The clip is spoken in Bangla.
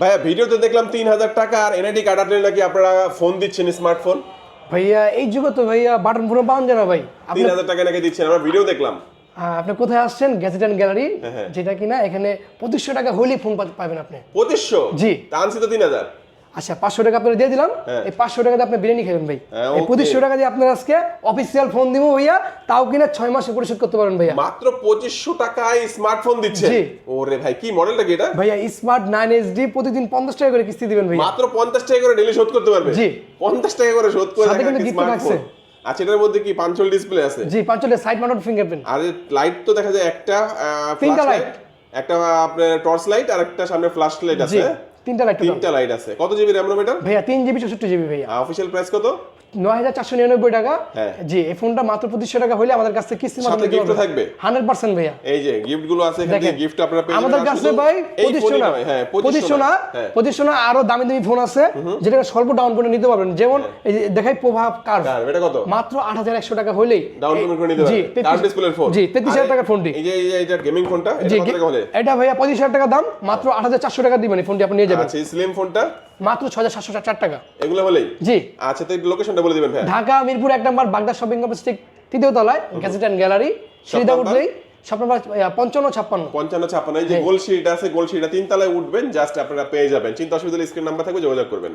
ভাইয়া ভিডিওতে দেখলাম 3000 টাকা আর এনআইডি কার্ড আপনি নাকি আপনারা ফোন দিচ্ছেন স্মার্টফোন। ভাইয়া এই যুগে তো ভাইয়া বাটন ফোন পাওয়া যায় না ভাই। 3000 টাকা নাকি দিচ্ছেন, আমরা ভিডিও দেখলাম। আপনি কোথায় আসছেন? গ্যাজেট অ্যান্ড গ্যালারি, হ্যাঁ। যেটা কিনা এখানে 2500 টাকা হলেই ফোন পাবেন আপনি। 2500? জি। আনছি তো 3000। আচ্ছা 500 টাকা আপনারা দিয়ে দিলাম। এই 500 টাকা দিয়ে আপনি বিরিয়ানি খাবেন ভাই। হ্যাঁ, এই 2500 টাকা দিয়ে আপনার আজকে অফিসিয়াল ফোন দিব ভাইয়া, তাও কিনা 6 মাসে পরিশোধ করতে পারবেন ভাইয়া। মাত্র 2500 টাকায় স্মার্টফোন দিচ্ছেন? জি। ওরে ভাই, কি মডেলটা কি এটা? ভাইয়া স্মার্ট 9HD প্রতিদিন 50 টাকা করে কিস্তি দিবেন ভাইয়া। মাত্র 50 টাকা করে ডেলি শোধ করতে পারবে? জি। 50 টাকা করে শোধ করে সাথে কিন্তু একটা gift থাকছে। স্মার্টফোন। আচ্ছা, এটার মধ্যে কি পাঞ্চল ডিসপ্লে আছে? জি, 5 সাইড মাউন্টেড ফিঙ্গারপ্রিন্ট। আর লাইট তো দেখা যায় একটা তিনটা ফ্ল্যাশ light। লাইট, একটা আপনার টর্চ লাইট আর একটা সামনে ফ্ল্যাশ লাইট জি, আছে। তিনটা লাইট। তিনটা লাইট আছে। কত জিবি র‍্যাম রম এটা? ভাইয়া 3GB 64GB ভাইয়া। অফিশিয়াল প্রাইস কত? 9499 টাকা। হ্যাঁ। জি, এই ফোনটা মাত্র 2500 টাকা হলে আমাদের কাছ থেকে কিস্তির সাথে মাধ্যমে গিফট থাকবে 100% ভাইয়া। এই যে গিফট গুলো আছে, এখানে দেখেন, গিফট আপনারা পেয়ে যাবেন। আমাদের কাছে ভাই 2500 না, হ্যাঁ 2500 না, হ্যাঁ 2500 না, আরো দামি দামি ফোন আছে যেটা স্বল্প ডাউন পেমেন্ট নিতে পারবেন। যেমন এই যে দেখাই প্রভাব কার্ভ, এটা কত? মাত্র 8100 টাকা হলেই ডাউন পেমেন্ট করে নিতে জি, পারবেন। টাচ ডিসপ্লের ফোন। জি, 33000 টাকার ফোনটি। এই যে এটা গেমিং ফোনটা, এটা জি, কত টাকা হলে? এটা ভাইয়া 25000 টাকা দাম, মাত্র 8400 টাকা দিবেন এই ফোনটি আপনি নিয়ে যাবেন। আচ্ছা, স্লিম ফোনটা মাত্র 6704 টাকা। এগুলো হলেই? জি। আচ্ছা, তো লোকেশনটা বলে দিবেন ভাই। ঢাকা মিরপুর 1 নম্বর বাগদা শপিং কমপ্লেক্স ঠিক 3য় তলায় গ্যাজেট অ্যান্ড গ্যালারি, সিঁড়িতে উঠলেই শপ নাম্বার 5556। 5556। এই যে গোল সিঁড়িটা আছে, গোল সিঁড়িটা 3 তলায় উঠবেন, জাস্ট আপনারা পেয়ে যাবেন। চিন্তা অসুবিধা হলে স্ক্রিন নাম্বার থাকবে, যোগাযোগ করবেন।